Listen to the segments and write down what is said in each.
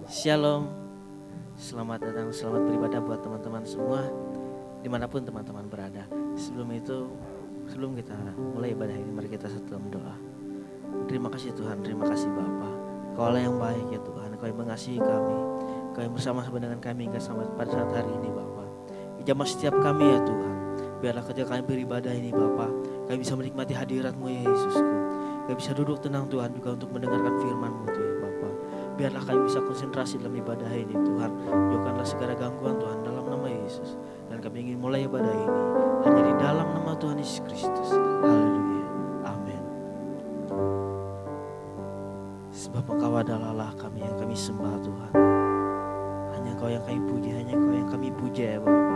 Shalom, selamat datang, selamat beribadah buat teman-teman semua dimanapun teman-teman berada. Sebelum kita mulai ibadah ini, mari kita satu dalam doa. Terima kasih Tuhan, terima kasih Bapa. Kau Allah yang baik ya Tuhan, Kau yang mengasihi kami, Kau yang bersama-sama dengan kami hingga sampai pada saat hari ini Bapa. Jamah setiap kami ya Tuhan, biarlah ketika kami beribadah ini Bapa, kami bisa menikmati hadirat-Mu ya Yesusku. Kami bisa duduk tenang Tuhan juga untuk mendengarkan firman-Mu Tuhan Bapa. Biarlah kami bisa konsentrasi dalam ibadah ini Tuhan. Jauhkanlah segala gangguan Tuhan dalam nama Yesus. Dan kami ingin mulai ibadah ini hanya di dalam nama Tuhan Yesus Kristus. Haleluya, amin. Sebab Engkau adalah Allah kami yang kami sembah Tuhan. Hanya Engkau yang kami puji, hanya Engkau yang kami puja ya Bapa.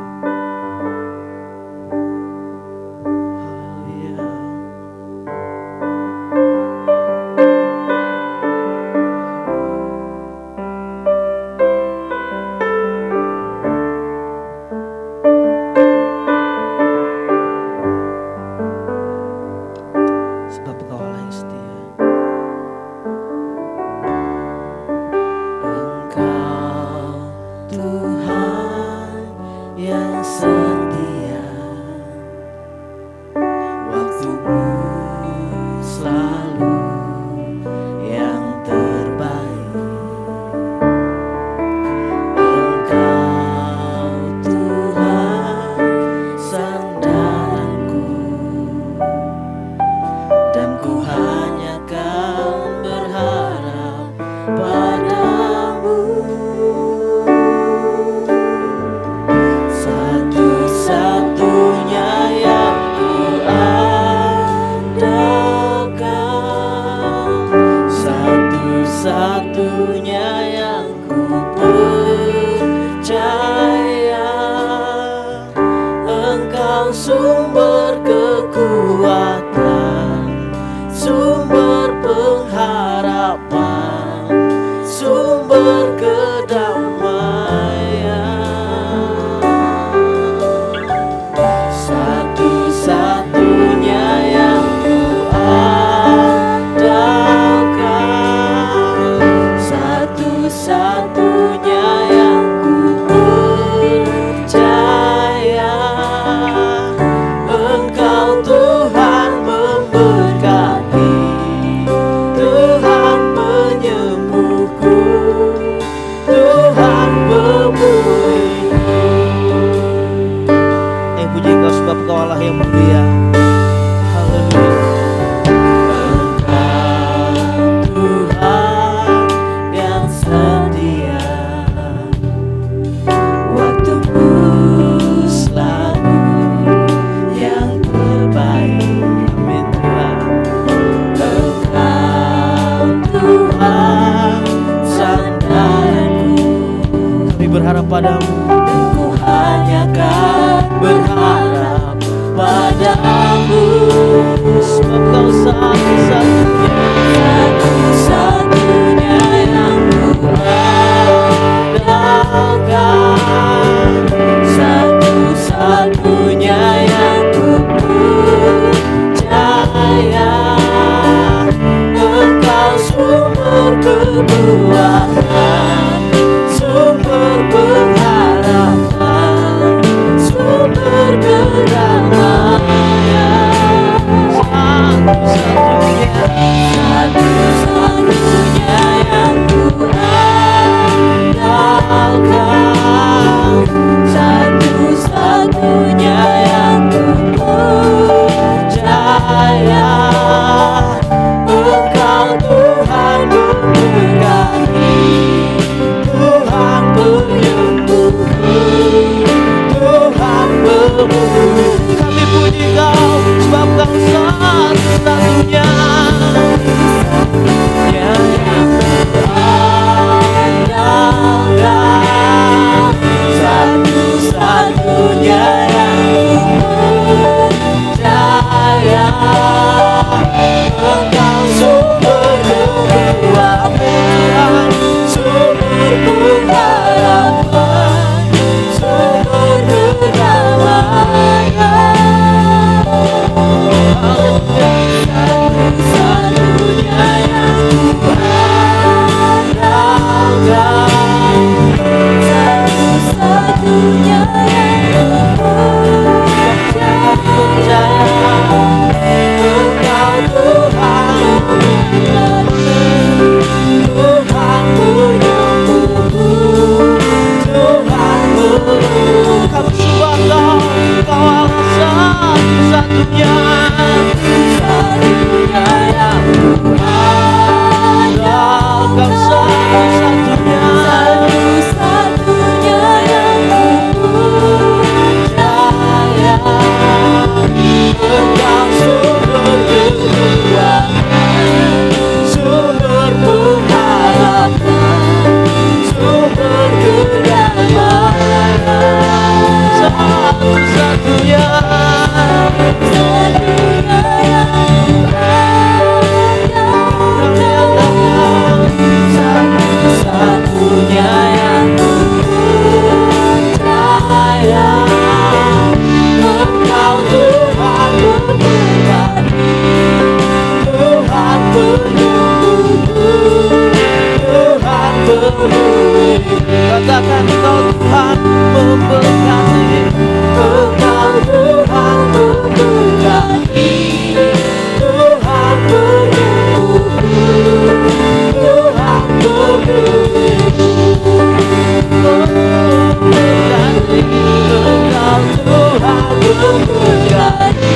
berganti,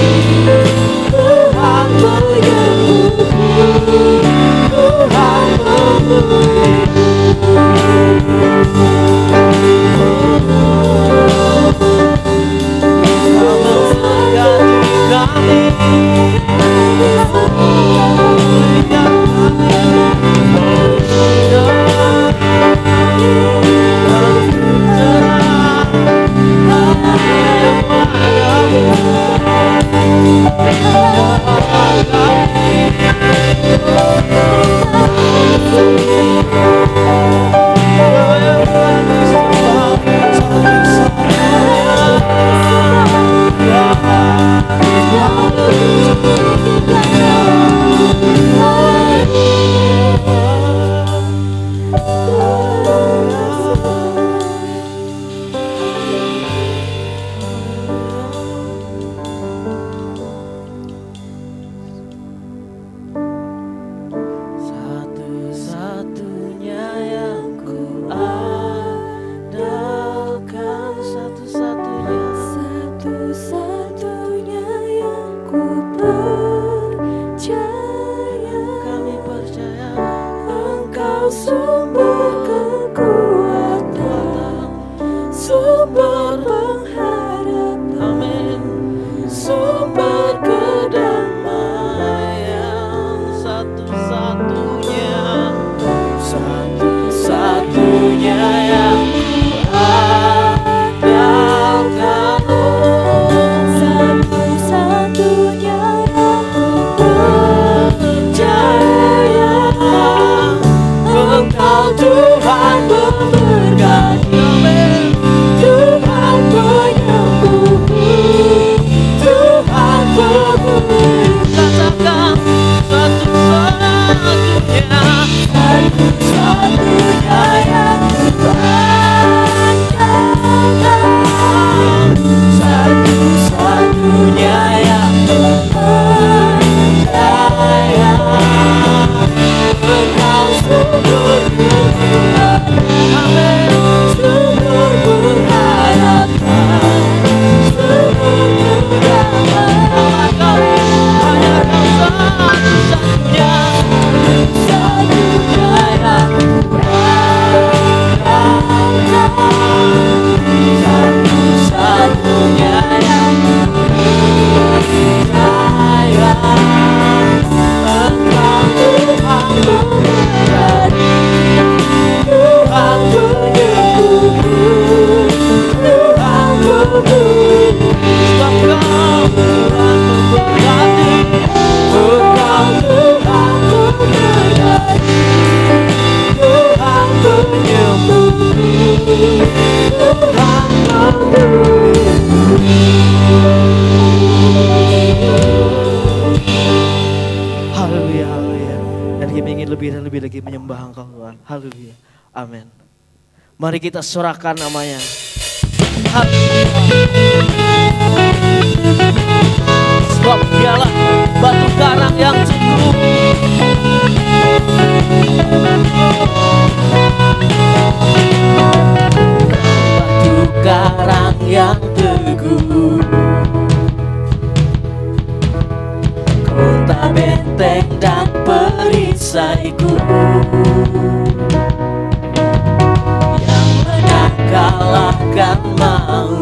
Tuhan menyembuhkan, Tuhan Amin. Mari kita sorakan namanya. Sebab dialah batu karang yang cukup. Batu karang yang teguh, kota benteng dan perisaiku, kalahkan mau,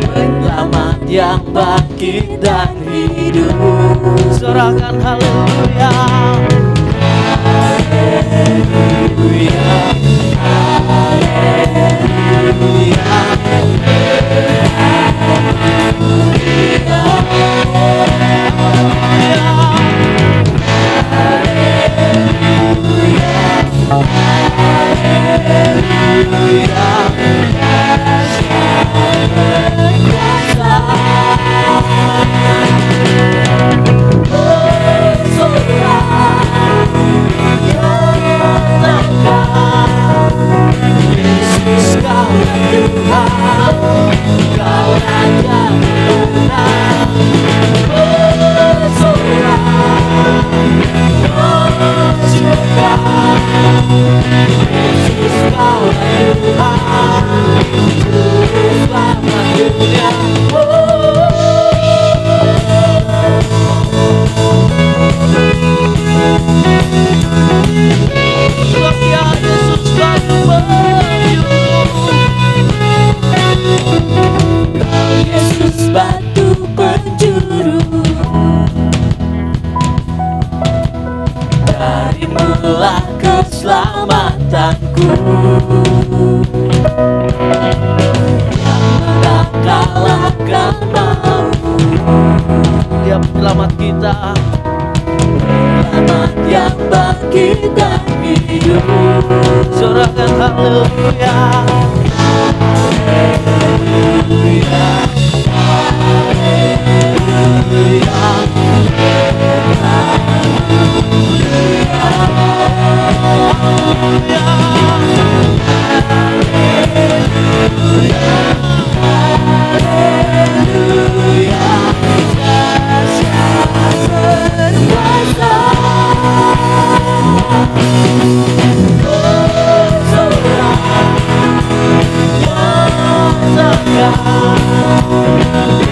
penyelamat yang bangkit dan hidup. Sorakan haleluya, haleluya, haleluya, Yesus kau Tuhan. Sorakan haleluya.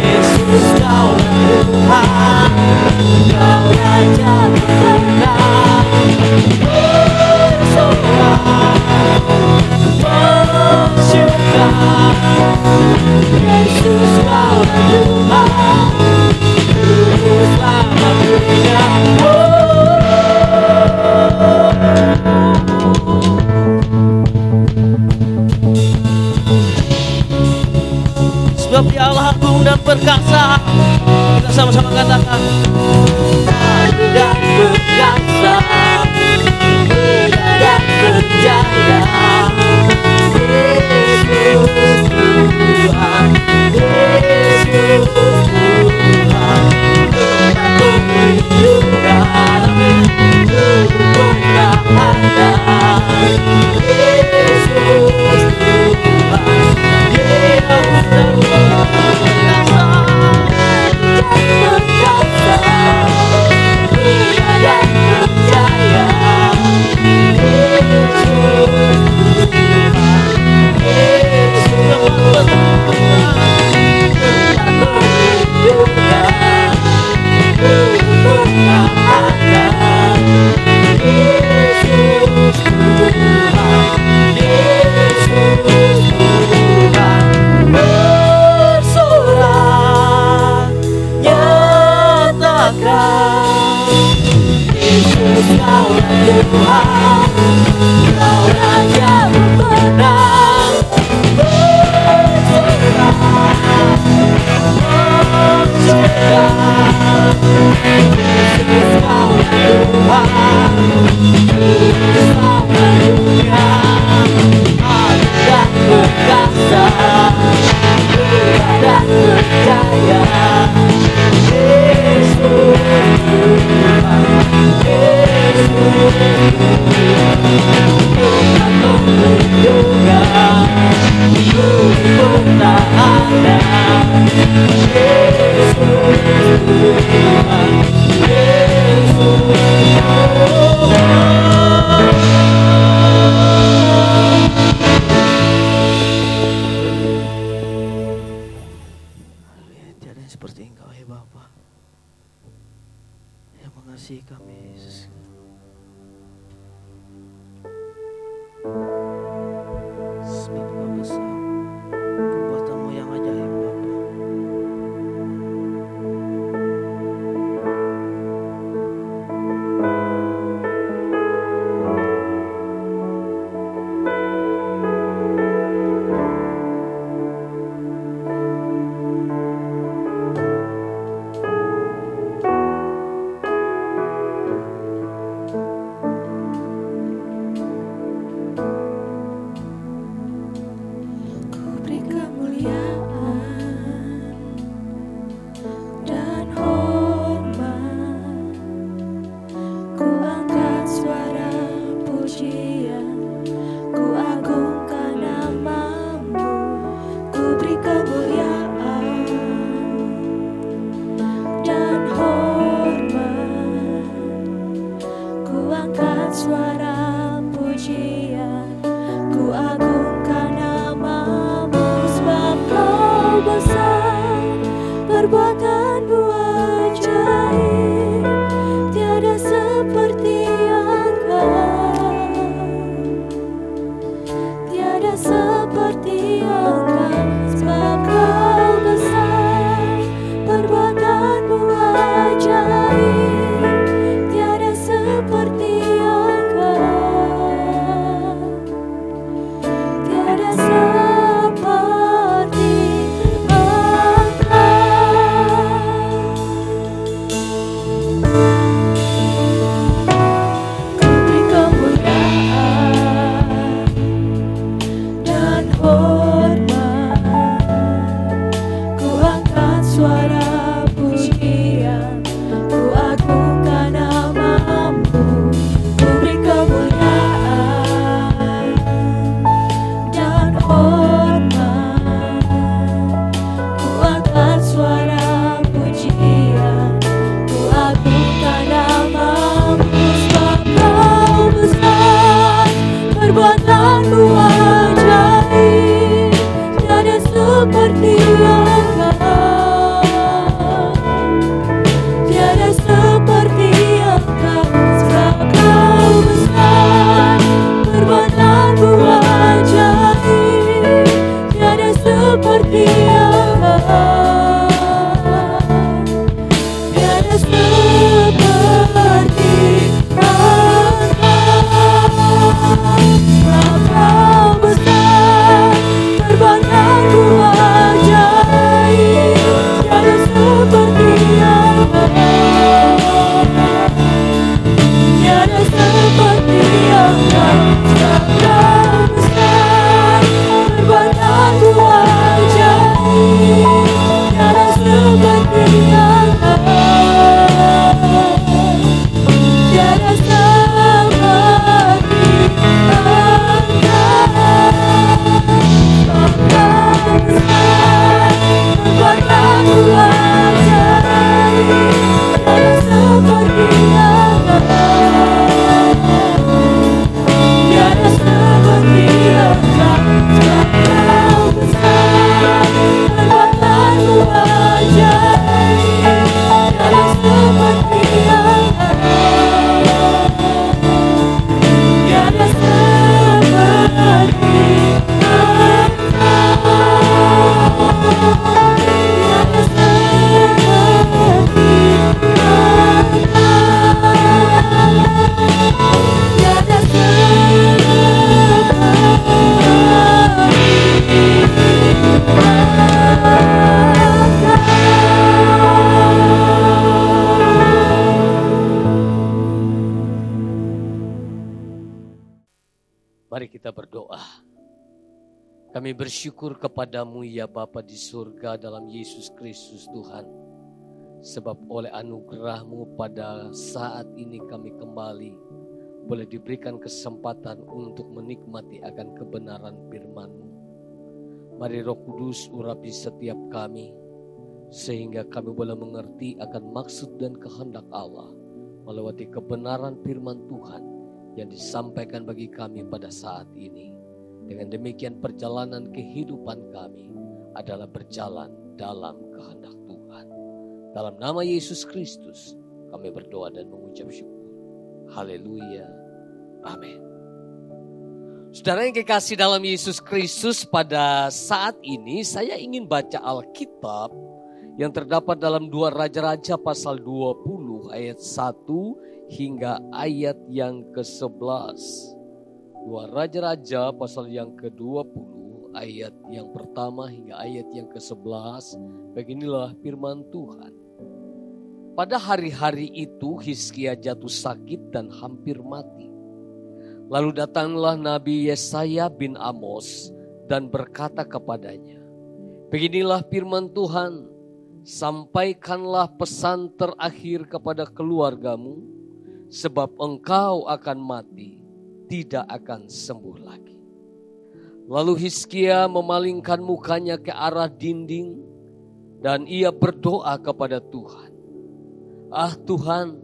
Yesus kau Tuhan, kau Raja menang, bersorak, bersyukur. Yesus kau Tuhan, Tuhan selamat dunia. Sebab Dia Allah agung dan perkasa. Kita sama-sama katakan Dan perkasa, dan berjaya. Yesus Tuhan, Yesus Tuhan, Aku melindungan, pertahanan. Yesus Tuhan, Yesus perkasa, dan berjaya. Yesus Tuhan, Yesus perlindungan, pertahanan. Yesus Tuhan, Yesus Tuhan, bersorak, nyatakan Yesus kaulah Tuhan, Kau Raja pemenang, bersorak, bersyukur. Yesus kaulah Tuhan, Tuhan selamat dunia. Agung dan perkasa, dan berjaya. Yesus Tuhan, Yesus Tuhan, Kau melindungan, pertahanan. Yesus Tuhan, Yesus Tuhan. Tiada yang seperti Engkau ya Bapa, yang mengasihi kami Yesus. Sebab Kau besar, perbuatan-Mu yang ajaib Bapa. Kami bersyukur kepadamu ya Bapa di surga dalam Yesus Kristus Tuhan. Sebab oleh anugerah-Mu pada saat ini kami kembali boleh diberikan kesempatan untuk menikmati akan kebenaran firman-Mu. Mari Roh Kudus urapi setiap kami, sehingga kami boleh mengerti akan maksud dan kehendak Allah melewati kebenaran firman Tuhan yang disampaikan bagi kami pada saat ini. Dengan demikian perjalanan kehidupan kami adalah berjalan dalam kehendak Tuhan. Dalam nama Yesus Kristus kami berdoa dan mengucap syukur. Haleluya. Amin. Saudara yang kekasih dalam Yesus Kristus, pada saat ini saya ingin baca Alkitab yang terdapat dalam 2 Raja-Raja pasal 20 ayat 1 hingga ayat yang ke-11. 2 Raja-Raja pasal yang ke-20 ayat yang pertama hingga ayat yang ke-11. Beginilah firman Tuhan. Pada hari-hari itu Hizkia jatuh sakit dan hampir mati. Lalu datanglah Nabi Yesaya bin Amos dan berkata kepadanya, beginilah firman Tuhan, sampaikanlah pesan terakhir kepada keluargamu, sebab engkau akan mati, tidak akan sembuh lagi. Lalu Hizkia memalingkan mukanya ke arah dinding dan ia berdoa kepada Tuhan. Ah Tuhan,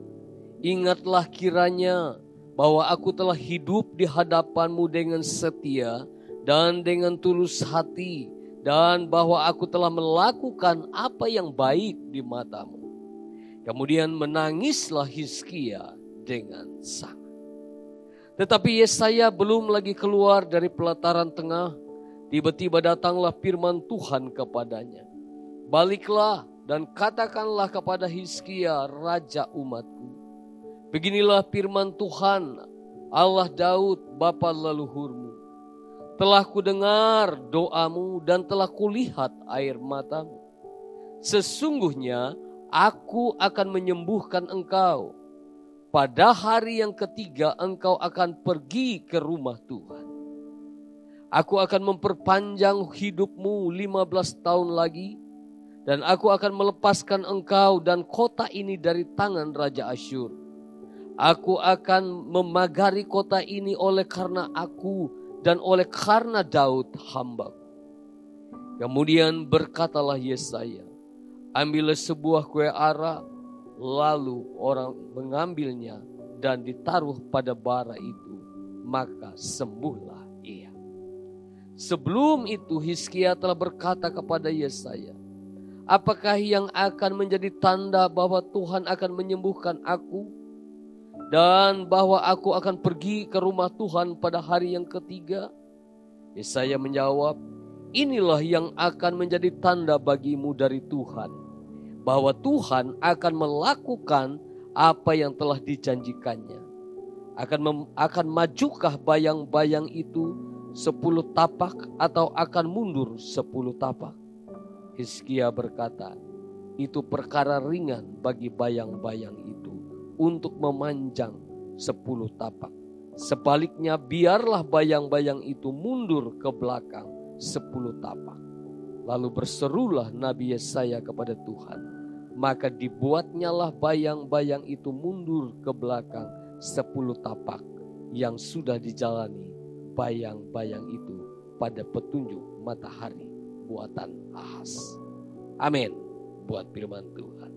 ingatlah kiranya bahwa aku telah hidup di hadapan-Mu dengan setia dan dengan tulus hati, dan bahwa aku telah melakukan apa yang baik di mata-Mu. Kemudian menangislah Hizkia dengan sangat. Tetapi Yesaya belum lagi keluar dari pelataran tengah, tiba-tiba datanglah firman Tuhan kepadanya. Baliklah dan katakanlah kepada Hizkia, raja umatku. Beginilah firman Tuhan, Allah Daud, bapa leluhurmu. Telah kudengar doamu dan telah kulihat air matamu. Sesungguhnya aku akan menyembuhkan engkau. Pada hari yang ketiga engkau akan pergi ke rumah Tuhan. Aku akan memperpanjang hidupmu 15 tahun lagi. Dan aku akan melepaskan engkau dan kota ini dari tangan Raja Asyur. Aku akan memagari kota ini oleh karena aku dan oleh karena Daud hambaku. Kemudian berkatalah Yesaya, ambillah sebuah kue ara. Lalu orang mengambilnya dan ditaruh pada bara itu, maka sembuhlah ia. Sebelum itu Hizkia telah berkata kepada Yesaya, apakah yang akan menjadi tanda bahwa Tuhan akan menyembuhkan aku? Dan bahwa aku akan pergi ke rumah Tuhan pada hari yang ketiga? Yesaya menjawab, inilah yang akan menjadi tanda bagimu dari Tuhan, bahwa Tuhan akan melakukan apa yang telah dijanjikannya. Akan majukah bayang-bayang itu 10 tapak atau akan mundur 10 tapak? Hizkia berkata, itu perkara ringan bagi bayang-bayang itu untuk memanjang 10 tapak. Sebaliknya biarlah bayang-bayang itu mundur ke belakang 10 tapak. Lalu berserulah Nabi Yesaya kepada Tuhan. Maka dibuatnyalah bayang-bayang itu mundur ke belakang 10 tapak yang sudah dijalani bayang-bayang itu pada petunjuk matahari buatan Ahaz. Amin. Buat firman Tuhan.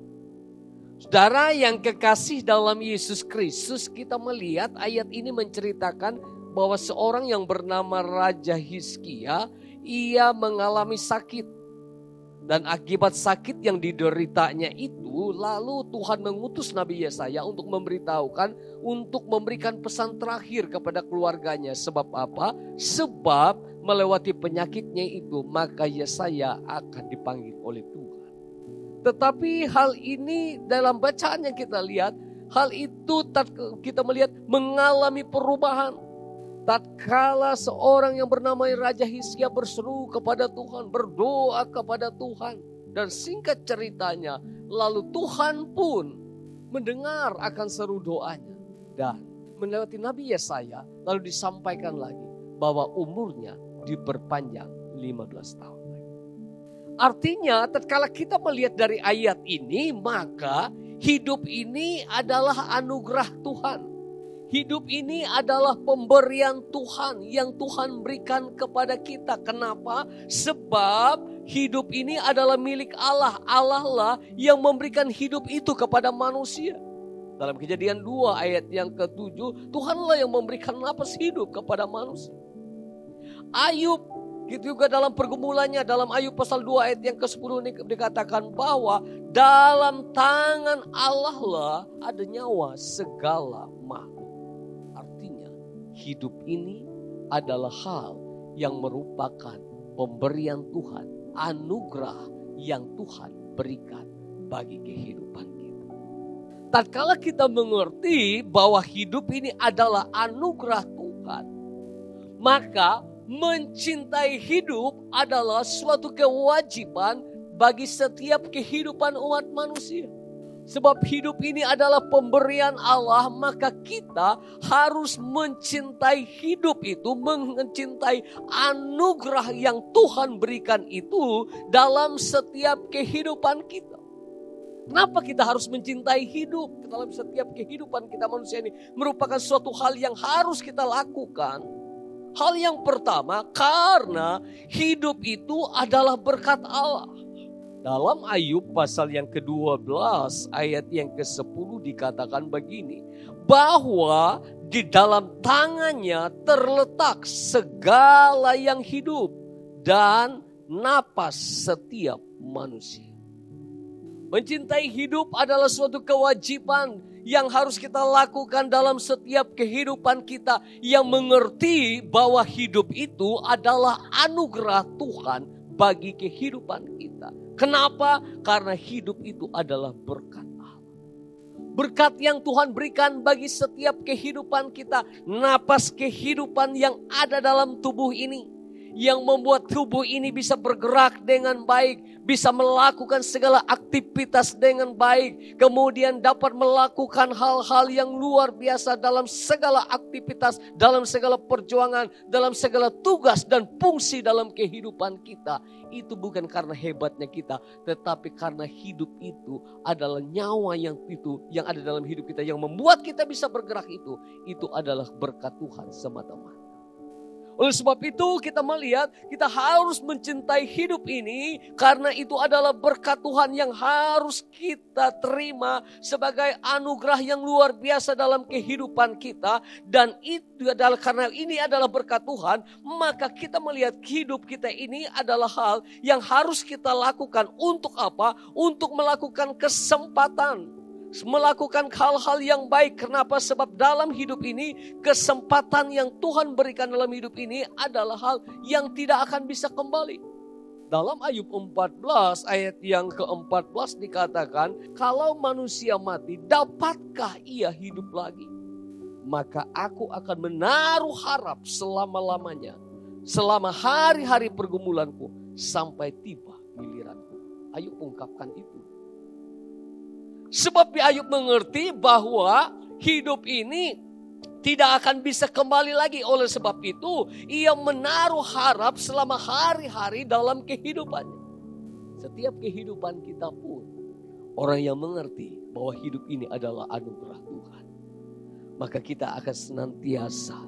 Saudara yang kekasih dalam Yesus Kristus, kita melihat ayat ini menceritakan bahwa seorang yang bernama Raja Hizkia, ia mengalami sakit. Dan akibat sakit yang dideritanya itu, lalu Tuhan mengutus Nabi Yesaya untuk memberitahukan, untuk memberikan pesan terakhir kepada keluarganya. Sebab apa? Sebab melewati penyakitnya itu, maka Yesaya akan dipanggil oleh Tuhan. Tetapi hal ini dalam bacaan yang kita lihat, hal itu kita melihat mengalami perubahan. Tatkala seorang yang bernama Raja Hizkia berseru kepada Tuhan, berdoa kepada Tuhan. Dan singkat ceritanya, lalu Tuhan pun mendengar akan seru doanya. Dan melewati Nabi Yesaya, lalu disampaikan lagi bahwa umurnya diperpanjang 15 tahun. Artinya tatkala kita melihat dari ayat ini, maka hidup ini adalah anugerah Tuhan. Hidup ini adalah pemberian Tuhan yang Tuhan berikan kepada kita. Kenapa? Sebab hidup ini adalah milik Allah. Allah lah yang memberikan hidup itu kepada manusia. Dalam Kejadian 2 ayat yang ke-7, Tuhanlah yang memberikan napas hidup kepada manusia. Ayub juga dalam pergumulannya, dalam Ayub pasal 2 ayat yang ke-10 ini dikatakan bahwa dalam tangan Allah lah ada nyawa segala makhluk. Artinya hidup ini adalah hal yang merupakan pemberian Tuhan, anugerah yang Tuhan berikan bagi kehidupan kita. Tatkala kita mengerti bahwa hidup ini adalah anugerah Tuhan, maka mencintai hidup adalah suatu kewajiban bagi setiap kehidupan umat manusia. Sebab hidup ini adalah pemberian Allah, maka kita harus mencintai hidup itu, mencintai anugerah yang Tuhan berikan itu dalam setiap kehidupan kita. Kenapa kita harus mencintai hidup dalam setiap kehidupan kita manusia ini? Merupakan suatu hal yang harus kita lakukan. Hal yang pertama, karena hidup itu adalah berkat Allah. Dalam Ayub pasal yang ke-12 ayat yang ke-10 dikatakan begini. Bahwa di dalam tangannya terletak segala yang hidup dan napas setiap manusia. Mencintai hidup adalah suatu kewajiban yang harus kita lakukan dalam setiap kehidupan kita, yang mengerti bahwa hidup itu adalah anugerah Tuhan bagi kehidupan kita. Kenapa? Karena hidup itu adalah berkat Allah. Berkat yang Tuhan berikan bagi setiap kehidupan kita. Napas kehidupan yang ada dalam tubuh ini, yang membuat tubuh ini bisa bergerak dengan baik, bisa melakukan segala aktivitas dengan baik, kemudian dapat melakukan hal-hal yang luar biasa dalam segala aktivitas, dalam segala perjuangan, dalam segala tugas dan fungsi dalam kehidupan kita. Itu bukan karena hebatnya kita, tetapi karena hidup itu adalah nyawa yang ada dalam hidup kita, yang membuat kita bisa bergerak itu adalah berkat Tuhan semata-mata. Oleh sebab itu kita melihat kita harus mencintai hidup ini, karena itu adalah berkat Tuhan yang harus kita terima sebagai anugerah yang luar biasa dalam kehidupan kita. Dan itu adalah karena ini adalah berkat Tuhan, maka kita melihat hidup kita ini adalah hal yang harus kita lakukan. Untuk apa? Untuk melakukan kesempatan, melakukan hal-hal yang baik. Kenapa? Sebab dalam hidup ini, kesempatan yang Tuhan berikan dalam hidup ini adalah hal yang tidak akan bisa kembali. Dalam Ayub 14 ayat yang ke-14 dikatakan, kalau manusia mati, dapatkah ia hidup lagi? Maka aku akan menaruh harap selama-lamanya, selama hari-hari pergumulanku, sampai tiba giliranku. Ayub ungkapkan itu. Sebab Ayub mengerti bahwa hidup ini tidak akan bisa kembali lagi. Oleh sebab itu ia menaruh harap selama hari-hari dalam kehidupannya. Setiap kehidupan kita pun orang yang mengerti bahwa hidup ini adalah anugerah Tuhan, maka kita akan senantiasa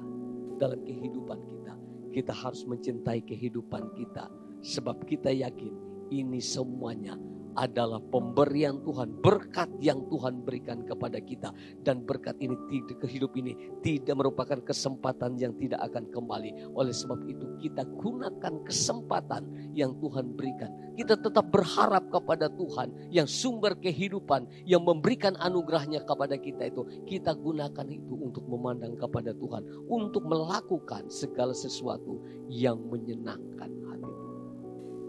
dalam kehidupan kita. Kita harus mencintai kehidupan kita, sebab kita yakin ini semuanya adalah pemberian Tuhan, berkat yang Tuhan berikan kepada kita. Dan berkat ini, hidup ini tidak merupakan kesempatan yang tidak akan kembali. Oleh sebab itu kita gunakan kesempatan yang Tuhan berikan. Kita tetap berharap kepada Tuhan yang sumber kehidupan, yang memberikan anugerahnya kepada kita itu. Kita gunakan itu untuk memandang kepada Tuhan, untuk melakukan segala sesuatu yang menyenangkan hati.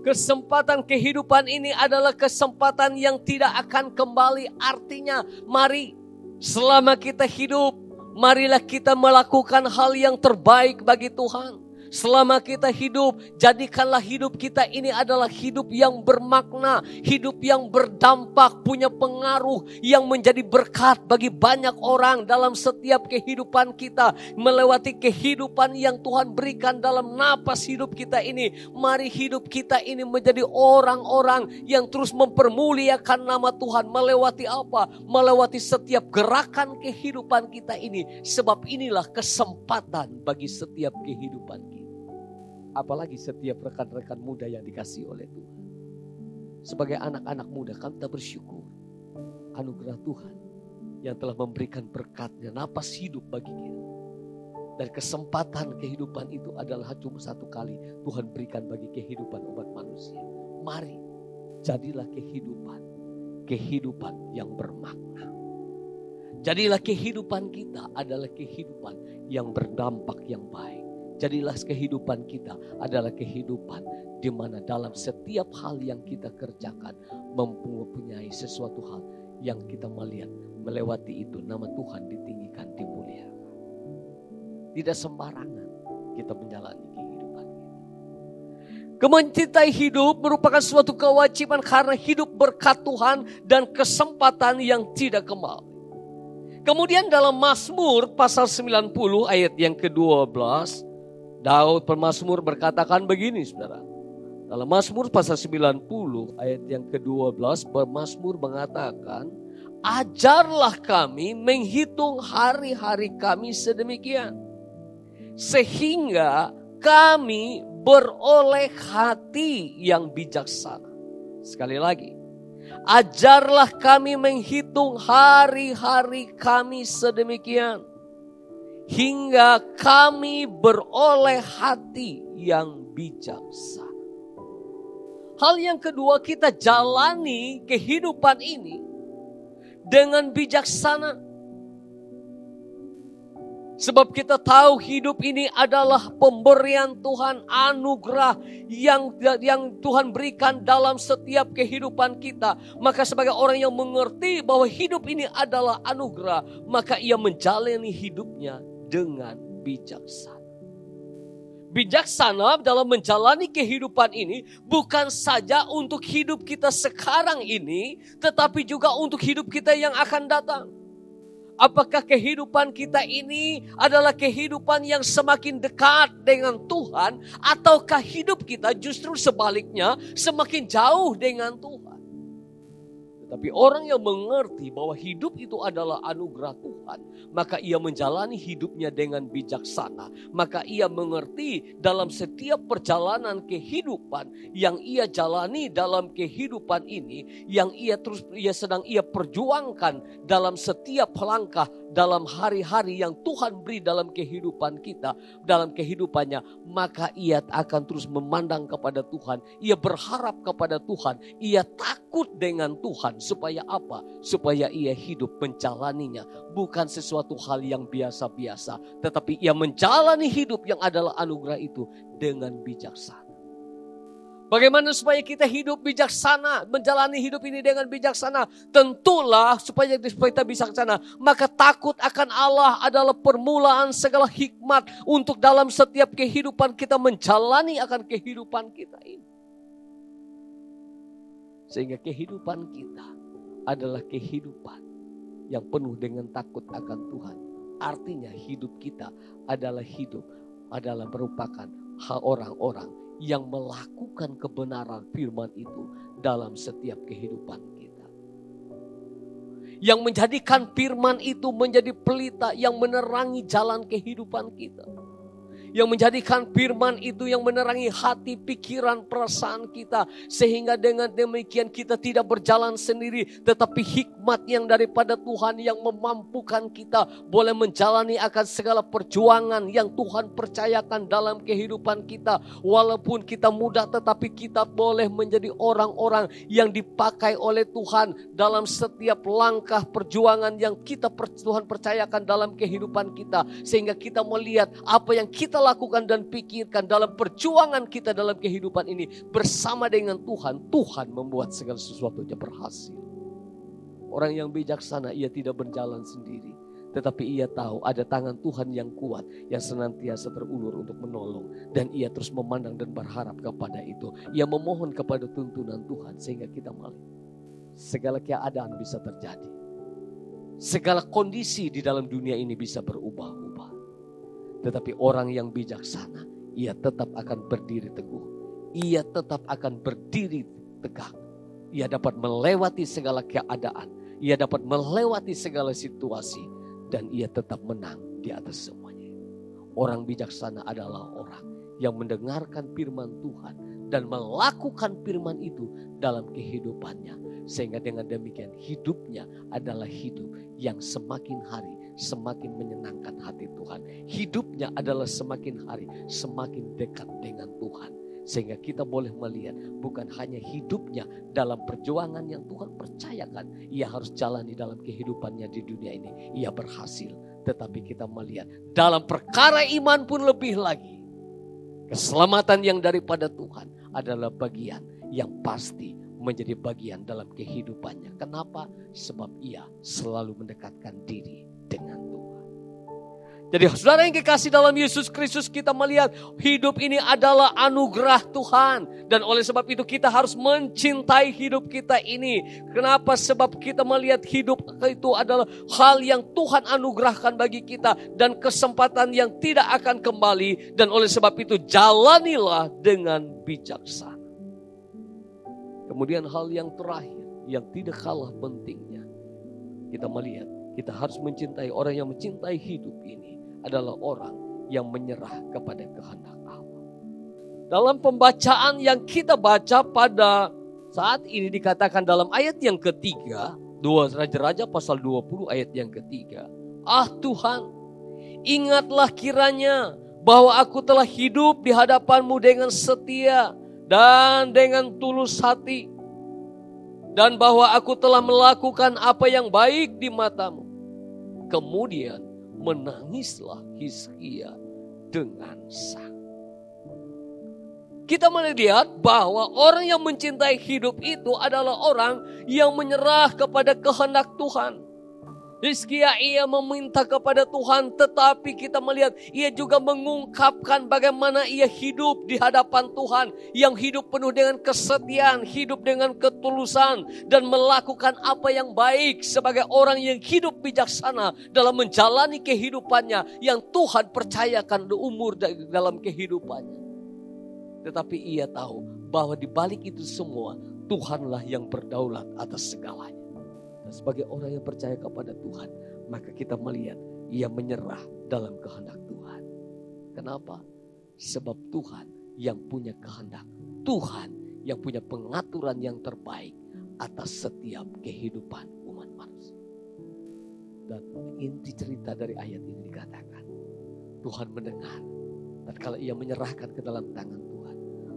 Kesempatan kehidupan ini adalah kesempatan yang tidak akan kembali. Artinya, mari selama kita hidup, marilah kita melakukan hal yang terbaik bagi Tuhan. Selama kita hidup, jadikanlah hidup kita ini adalah hidup yang bermakna, hidup yang berdampak, punya pengaruh, yang menjadi berkat bagi banyak orang dalam setiap kehidupan kita. Melewati kehidupan yang Tuhan berikan dalam napas hidup kita ini. Mari hidup kita ini menjadi orang-orang yang terus mempermuliakan nama Tuhan. Melewati apa? Melewati setiap gerakan kehidupan kita ini. Sebab inilah kesempatan bagi setiap kehidupan kita. Apalagi setiap rekan-rekan muda yang dikasihi oleh Tuhan. Sebagai anak-anak muda, kami tak bersyukur anugerah Tuhan yang telah memberikan berkatnya, napas hidup bagi kita. Dan kesempatan kehidupan itu adalah cuma satu kali Tuhan berikan bagi kehidupan umat manusia. Mari jadilah kehidupan yang bermakna. Jadilah kehidupan kita adalah kehidupan yang berdampak yang baik. Jadilah kehidupan kita adalah kehidupan di mana dalam setiap hal yang kita kerjakan mempunyai sesuatu hal yang kita melihat, melewati itu nama Tuhan ditinggikan, dimuliakan. Tidak sembarangan kita menjalani kehidupan kita. Mencintai hidup merupakan suatu kewajiban karena hidup berkat Tuhan dan kesempatan yang tidak kembali. Kemudian dalam Mazmur pasal 90 ayat yang ke-12, Daud pemazmur berkatakan begini, saudara. Dalam Mazmur pasal 90 ayat yang ke-12, pemazmur mengatakan, ajarlah kami menghitung hari-hari kami sedemikian, sehingga kami beroleh hati yang bijaksana. Sekali lagi, ajarlah kami menghitung hari-hari kami sedemikian, hingga kami beroleh hati yang bijaksana. Hal yang kedua, kita jalani kehidupan ini dengan bijaksana. Sebab kita tahu hidup ini adalah pemberian Tuhan, anugerah yang Tuhan berikan dalam setiap kehidupan kita. Maka sebagai orang yang mengerti bahwa hidup ini adalah anugerah, maka ia menjalani hidupnya dengan bijaksana. Bijaksana dalam menjalani kehidupan ini bukan saja untuk hidup kita sekarang ini, tetapi juga untuk hidup kita yang akan datang. Apakah kehidupan kita ini adalah kehidupan yang semakin dekat dengan Tuhan, ataukah hidup kita justru sebaliknya semakin jauh dengan Tuhan? Tetapi orang yang mengerti bahwa hidup itu adalah anugerah Tuhan, maka ia menjalani hidupnya dengan bijaksana. Maka ia mengerti dalam setiap perjalanan kehidupan yang ia jalani dalam kehidupan ini, yang ia sedang perjuangkan dalam setiap langkah dalam hari-hari yang Tuhan beri dalam kehidupan kita, dalam kehidupannya, maka ia akan terus memandang kepada Tuhan, ia berharap kepada Tuhan, ia takut dengan Tuhan. Supaya apa? Supaya ia hidup menjalaninya. Bukan sesuatu hal yang biasa-biasa, tetapi ia menjalani hidup yang adalah anugerah itu dengan bijaksana. Bagaimana supaya kita hidup bijaksana, menjalani hidup ini dengan bijaksana? Tentulah supaya kita bijaksana, maka takut akan Allah adalah permulaan segala hikmat untuk dalam setiap kehidupan kita menjalani akan kehidupan kita ini. Sehingga kehidupan kita adalah kehidupan yang penuh dengan takut akan Tuhan. Artinya hidup kita adalah merupakan orang-orang yang melakukan kebenaran firman itu dalam setiap kehidupan kita. Yang menjadikan firman itu menjadi pelita yang menerangi jalan kehidupan kita. Yang menjadikan firman itu yang menerangi hati, pikiran, perasaan kita. Sehingga dengan demikian kita tidak berjalan sendiri. Tetapi hikmat yang daripada Tuhan yang memampukan kita boleh menjalani akan segala perjuangan yang Tuhan percayakan dalam kehidupan kita. Walaupun kita muda, tetapi kita boleh menjadi orang-orang yang dipakai oleh Tuhan dalam setiap langkah perjuangan yang Tuhan percayakan dalam kehidupan kita. Sehingga kita melihat apa yang kita lakukan dan pikirkan dalam perjuangan kita dalam kehidupan ini bersama dengan Tuhan. Tuhan membuat segala sesuatunya berhasil. Orang yang bijaksana ia tidak berjalan sendiri, Tetapi ia tahu ada tangan Tuhan yang kuat, yang senantiasa berulur untuk menolong. Dan ia terus memandang dan berharap kepada itu. Ia memohon kepada tuntunan Tuhan sehingga kita melihat segala keadaan bisa terjadi. Segala kondisi di dalam dunia ini bisa berubah-ubah. Tetapi orang yang bijaksana, ia tetap akan berdiri teguh. Ia tetap akan berdiri tegak. Ia dapat melewati segala keadaan. Ia dapat melewati segala situasi. Dan ia tetap menang di atas semuanya. Orang bijaksana adalah orang yang mendengarkan firman Tuhan dan melakukan firman itu dalam kehidupannya. Sehingga dengan demikian hidupnya adalah hidup yang semakin hari semakin menyenangkan hati Tuhan. Hidupnya adalah semakin hari semakin dekat dengan Tuhan. Sehingga kita boleh melihat bukan hanya hidupnya dalam perjuangan yang Tuhan percayakan. Ia harus jalani dalam kehidupannya di dunia ini. Ia berhasil. Tetapi kita melihat dalam perkara iman pun lebih lagi. Keselamatan yang daripada Tuhan adalah bagian yang pasti menjadi bagian dalam kehidupannya. Kenapa? Sebab ia selalu mendekatkan diri dengan Tuhan. Jadi saudara yang kekasih dalam Yesus Kristus, kita melihat hidup ini adalah anugerah Tuhan. Dan oleh sebab itu kita harus mencintai hidup kita ini. Kenapa? Sebab kita melihat hidup itu adalah hal yang Tuhan anugerahkan bagi kita. Dan kesempatan yang tidak akan kembali. Dan oleh sebab itu jalanilah dengan bijaksana. Kemudian hal yang terakhir yang tidak kalah pentingnya. Kita melihat kita harus mencintai orang yang mencintai hidup ini. Adalah orang yang menyerah kepada kehendak Allah. Dalam pembacaan yang kita baca pada saat ini dikatakan dalam ayat yang ketiga, 2 Raja-Raja pasal 20 ayat yang ketiga. Ah Tuhan, ingatlah kiranya bahwa aku telah hidup di hadapan-Mu dengan setia dan dengan tulus hati. Dan bahwa aku telah melakukan apa yang baik di mata-Mu. Kemudian menangislah Hizkia dengan sang. Kita melihat bahwa orang yang mencintai hidup itu adalah orang yang menyerah kepada kehendak Tuhan. Hizkia ia meminta kepada Tuhan, tetapi kita melihat ia juga mengungkapkan bagaimana ia hidup di hadapan Tuhan. Yang hidup penuh dengan kesetiaan, hidup dengan ketulusan, dan melakukan apa yang baik sebagai orang yang hidup bijaksana dalam menjalani kehidupannya yang Tuhan percayakan umur dalam kehidupannya. Tetapi ia tahu bahwa di balik itu semua Tuhanlah yang berdaulat atas segalanya. Dan sebagai orang yang percaya kepada Tuhan, maka kita melihat ia menyerah dalam kehendak Tuhan. Kenapa? Sebab Tuhan yang punya kehendak. Tuhan yang punya pengaturan yang terbaik atas setiap kehidupan umat manusia. Dan inti cerita dari ayat ini dikatakan, Tuhan mendengar. Dan kalau ia menyerahkan ke dalam tangan Tuhan,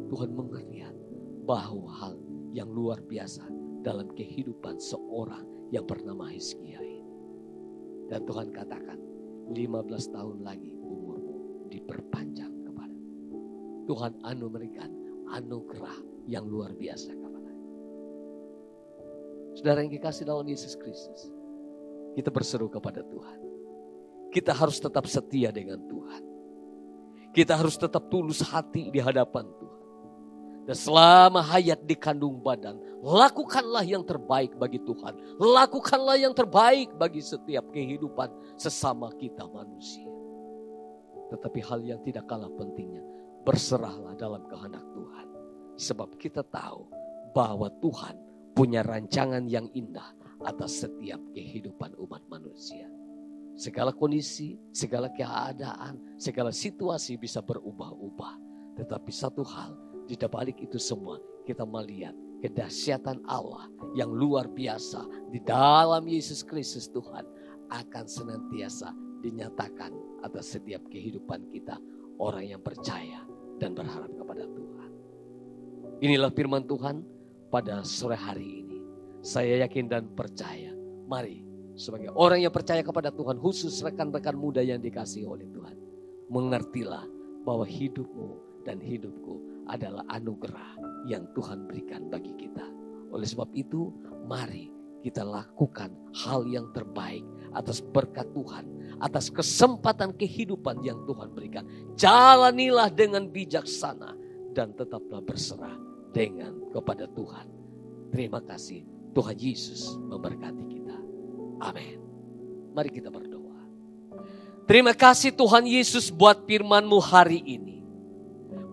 Tuhan melihat bahwa hal yang luar biasa dalam kehidupan seorang yang bernama Hizkia ini. Dan Tuhan katakan, 15 tahun lagi umurmu diperpanjang kepada. Tuhan memberikan anugerah yang luar biasa kepada. Saudara yang dikasih dalam Yesus Kristus, kita berseru kepada Tuhan. Kita harus tetap setia dengan Tuhan. Kita harus tetap tulus hati di hadapan Tuhan. Dan selama hayat di kandung badan, lakukanlah yang terbaik bagi Tuhan. Lakukanlah yang terbaik bagi setiap kehidupan sesama kita manusia. Tetapi hal yang tidak kalah pentingnya, berserahlah dalam kehendak Tuhan. Sebab kita tahu bahwa Tuhan punya rancangan yang indah atas setiap kehidupan umat manusia. Segala kondisi, segala keadaan, segala situasi bisa berubah-ubah. Tetapi satu hal, di balik itu semua kita melihat kedahsyatan Allah yang luar biasa di dalam Yesus Kristus Tuhan akan senantiasa dinyatakan atas setiap kehidupan kita, orang yang percaya dan berharap kepada Tuhan. Inilah firman Tuhan pada sore hari ini. Saya yakin dan percaya. Mari sebagai orang yang percaya kepada Tuhan, khusus rekan-rekan muda yang dikasihi oleh Tuhan, mengertilah bahwa hidupmu dan hidupku adalah anugerah yang Tuhan berikan bagi kita. Oleh sebab itu, mari kita lakukan hal yang terbaik atas berkat Tuhan, atas kesempatan kehidupan yang Tuhan berikan. Jalanilah dengan bijaksana dan tetaplah berserah kepada Tuhan. Terima kasih. Tuhan Yesus memberkati kita. Amin. Mari kita berdoa. Terima kasih Tuhan Yesus buat firman-Mu hari ini.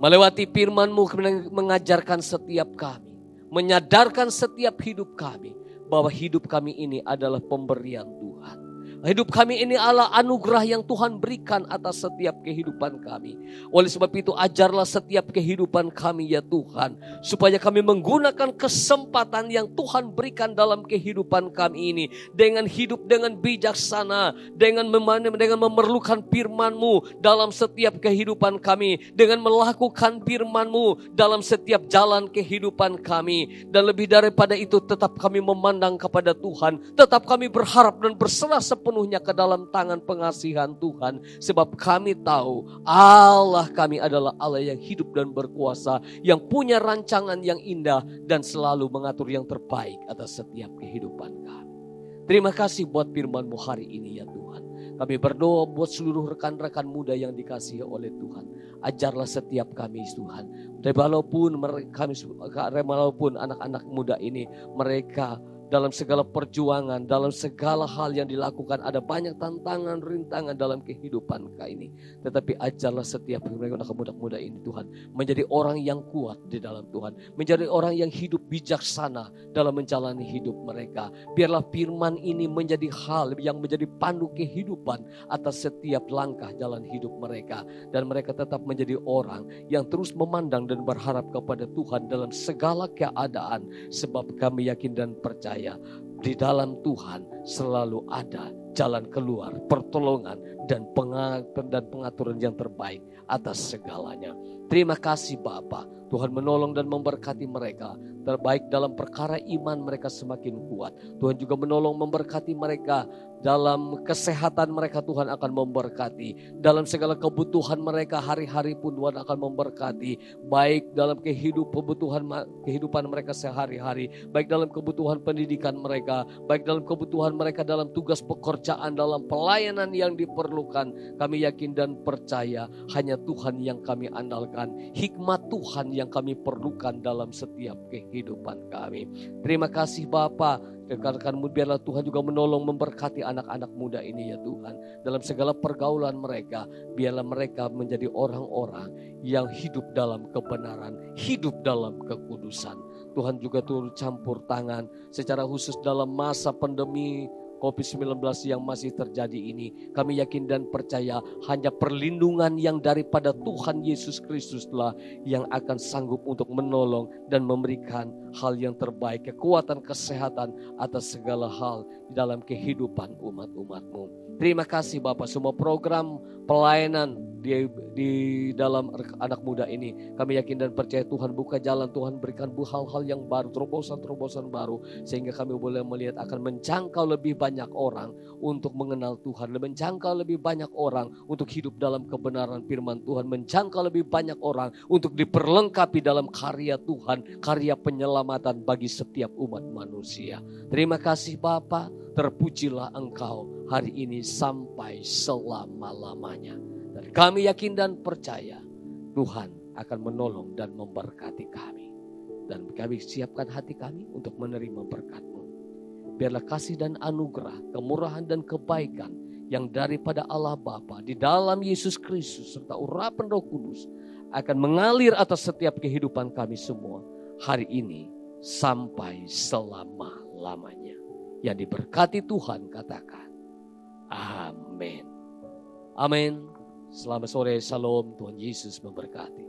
Melewati firman-Mu mengajarkan setiap kami, menyadarkan setiap hidup kami bahwa hidup kami ini adalah pemberian Tuhan. Hidup kami ini adalah anugerah yang Tuhan berikan atas setiap kehidupan kami. Oleh sebab itu ajarlah setiap kehidupan kami ya Tuhan. Supaya kami menggunakan kesempatan yang Tuhan berikan dalam kehidupan kami ini. Dengan hidup dengan bijaksana. Dengan memerlukan firman-Mu dalam setiap kehidupan kami. Dengan melakukan firman-Mu dalam setiap jalan kehidupan kami. Dan lebih daripada itu tetap kami memandang kepada Tuhan. Tetap kami berharap dan berserah sepenuhnya ke dalam tangan pengasihan Tuhan. Sebab kami tahu Allah kami adalah Allah yang hidup dan berkuasa, yang punya rancangan yang indah dan selalu mengatur yang terbaik atas setiap kehidupan kami. Terima kasih buat firman-Mu hari ini ya Tuhan. Kami berdoa buat seluruh rekan-rekan muda yang dikasihi oleh Tuhan. Ajarlah setiap kami Tuhan. Walaupun anak-anak muda ini mereka dalam segala perjuangan, dalam segala hal yang dilakukan, ada banyak tantangan, rintangan dalam kehidupan ini. Tetapi ajarlah setiap mereka anak muda ini Tuhan, menjadi orang yang kuat di dalam Tuhan. Menjadi orang yang hidup bijaksana dalam menjalani hidup mereka. Biarlah firman ini menjadi hal yang menjadi pandu kehidupan atas setiap langkah jalan hidup mereka. Dan mereka tetap menjadi orang yang terus memandang dan berharap kepada Tuhan dalam segala keadaan. Sebab kami yakin dan percaya di dalam Tuhan selalu ada jalan keluar, pertolongan dan pengaturan yang terbaik atas segalanya. Terima kasih Bapa, Tuhan menolong dan memberkati mereka. Terbaik dalam perkara iman mereka semakin kuat. Tuhan juga menolong memberkati mereka dalam kesehatan mereka. Tuhan akan memberkati dalam segala kebutuhan mereka hari-hari pun Tuhan akan memberkati. Baik dalam kehidupan mereka sehari-hari, baik dalam kebutuhan pendidikan mereka, baik dalam kebutuhan mereka dalam tugas pekerjaan, dalam pelayanan yang diperlukan. Kami yakin dan percaya hanya Tuhan yang kami andalkan, hikmat Tuhan yang kami perlukan dalam setiap kehidupan kami. Terima kasih Bapa. Rekan-rekanmu biarlah Tuhan juga menolong memberkati anak-anak muda ini ya Tuhan. Dalam segala pergaulan mereka, biarlah mereka menjadi orang-orang yang hidup dalam kebenaran, hidup dalam kekudusan. Tuhan juga turut campur tangan secara khusus dalam masa pandemi COVID-19 yang masih terjadi ini. Kami yakin dan percaya hanya perlindungan yang daripada Tuhan Yesus Kristuslah yang akan sanggup untuk menolong dan memberikan hal yang terbaik, kekuatan, kesehatan atas segala hal di dalam kehidupan umat-umat-Mu. Terima kasih Bapak, semua program pelayanan di dalam anak muda ini kami yakin dan percaya Tuhan buka jalan, Tuhan berikan hal-hal yang baru, terobosan-terobosan baru, sehingga kami boleh melihat akan menjangkau lebih banyak orang untuk mengenal Tuhan, menjangkau lebih banyak orang untuk hidup dalam kebenaran firman Tuhan, menjangkau lebih banyak orang untuk diperlengkapi dalam karya Tuhan, karya penyelamatan bagi setiap umat manusia. Terima kasih Bapa, terpujilah Engkau hari ini sampai selama-lamanya. Dan kami yakin dan percaya Tuhan akan menolong dan memberkati kami. Dan kami siapkan hati kami untuk menerima berkat-Mu. Biarlah kasih dan anugerah, kemurahan dan kebaikan yang daripada Allah Bapa di dalam Yesus Kristus serta urapan Roh Kudus akan mengalir atas setiap kehidupan kami semua hari ini sampai selama-lamanya. Yang diberkati Tuhan katakan amin. Amin. Selamat sore, salam, Tuhan Yesus memberkati.